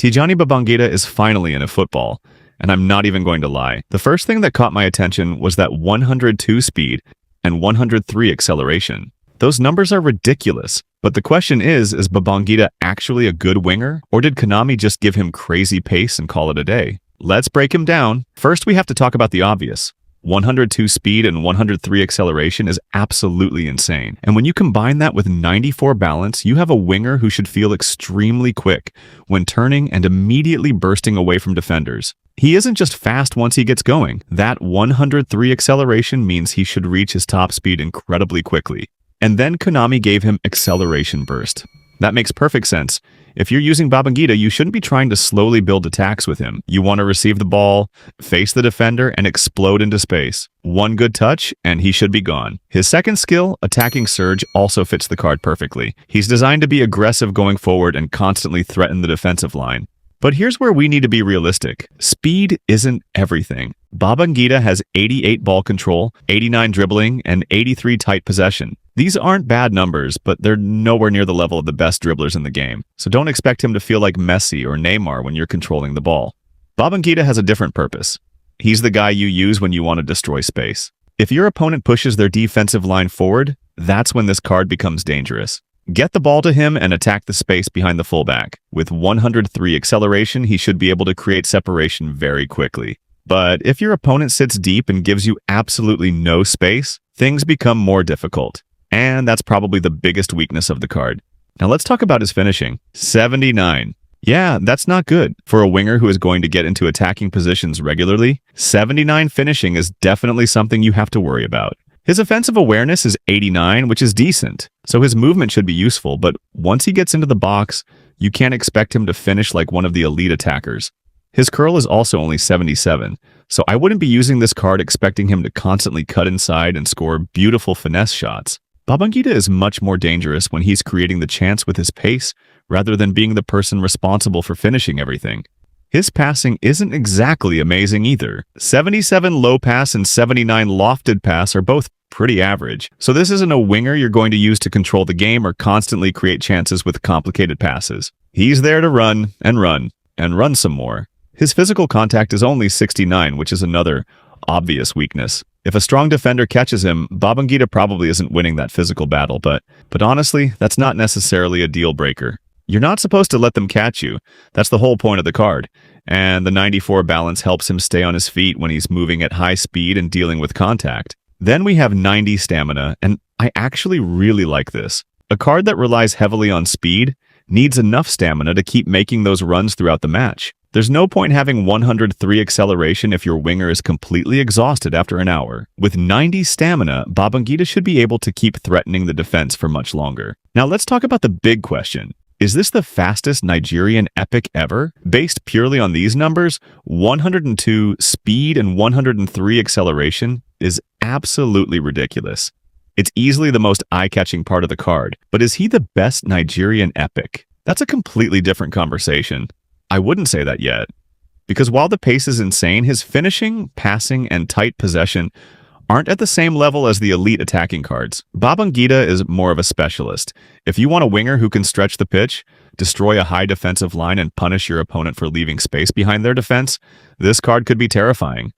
Tijani Babangida is finally in a football, and I'm not even going to lie. The first thing that caught my attention was that 102 speed and 103 acceleration. Those numbers are ridiculous, but the question is Babangida actually a good winger, or did Konami just give him crazy pace and call it a day? Let's break him down. First, we have to talk about the obvious. 102 speed and 103 acceleration is absolutely insane. And when you combine that with 94 balance, you have a winger who should feel extremely quick when turning and immediately bursting away from defenders. He isn't just fast once he gets going. That 103 acceleration means he should reach his top speed incredibly quickly. And then Konami gave him acceleration burst. That makes perfect sense. If you're using Babangida, you shouldn't be trying to slowly build attacks with him. You want to receive the ball, face the defender, and explode into space. One good touch, and he should be gone. His second skill, attacking surge, also fits the card perfectly. He's designed to be aggressive going forward and constantly threaten the defensive line. But here's where we need to be realistic. Speed isn't everything. Babangida has 88 ball control, 89 dribbling, and 83 tight possession. These aren't bad numbers, but they're nowhere near the level of the best dribblers in the game. So don't expect him to feel like Messi or Neymar when you're controlling the ball. Babangida has a different purpose. He's the guy you use when you want to destroy space. If your opponent pushes their defensive line forward, that's when this card becomes dangerous. Get the ball to him and attack the space behind the fullback. With 103 acceleration, he should be able to create separation very quickly. But if your opponent sits deep and gives you absolutely no space, things become more difficult. And that's probably the biggest weakness of the card. Now let's talk about his finishing. 79. Yeah, that's not good. For a winger who is going to get into attacking positions regularly, 79 finishing is definitely something you have to worry about. His offensive awareness is 89, which is decent, so his movement should be useful, but once he gets into the box, you can't expect him to finish like one of the elite attackers. His curl is also only 77, so I wouldn't be using this card expecting him to constantly cut inside and score beautiful finesse shots. Babangida is much more dangerous when he's creating the chance with his pace rather than being the person responsible for finishing everything. His passing isn't exactly amazing either. 77 low pass and 79 lofted pass are both pretty average. So this isn't a winger you're going to use to control the game or constantly create chances with complicated passes. He's there to run and run and run some more. His physical contact is only 69, which is another obvious weakness. If a strong defender catches him, Babangida probably isn't winning that physical battle, but honestly, that's not necessarily a deal breaker. You're not supposed to let them catch you. That's the whole point of the card. And the 94 balance helps him stay on his feet when he's moving at high speed and dealing with contact. Then we have 90 stamina, and I actually really like this. A card that relies heavily on speed needs enough stamina to keep making those runs throughout the match. There's no point having 103 acceleration if your winger is completely exhausted after an hour. With 90 stamina, Babangida should be able to keep threatening the defense for much longer. Now let's talk about the big question. Is this the fastest Nigerian epic ever? Based purely on these numbers, 102 speed and 103 acceleration is absolutely ridiculous. It's easily the most eye-catching part of the card, but is he the best Nigerian epic? That's a completely different conversation. I wouldn't say that yet, because while the pace is insane, his finishing, passing, and tight possession aren't at the same level as the elite attacking cards. Babangida is more of a specialist. If you want a winger who can stretch the pitch, destroy a high defensive line, and punish your opponent for leaving space behind their defense, this card could be terrifying.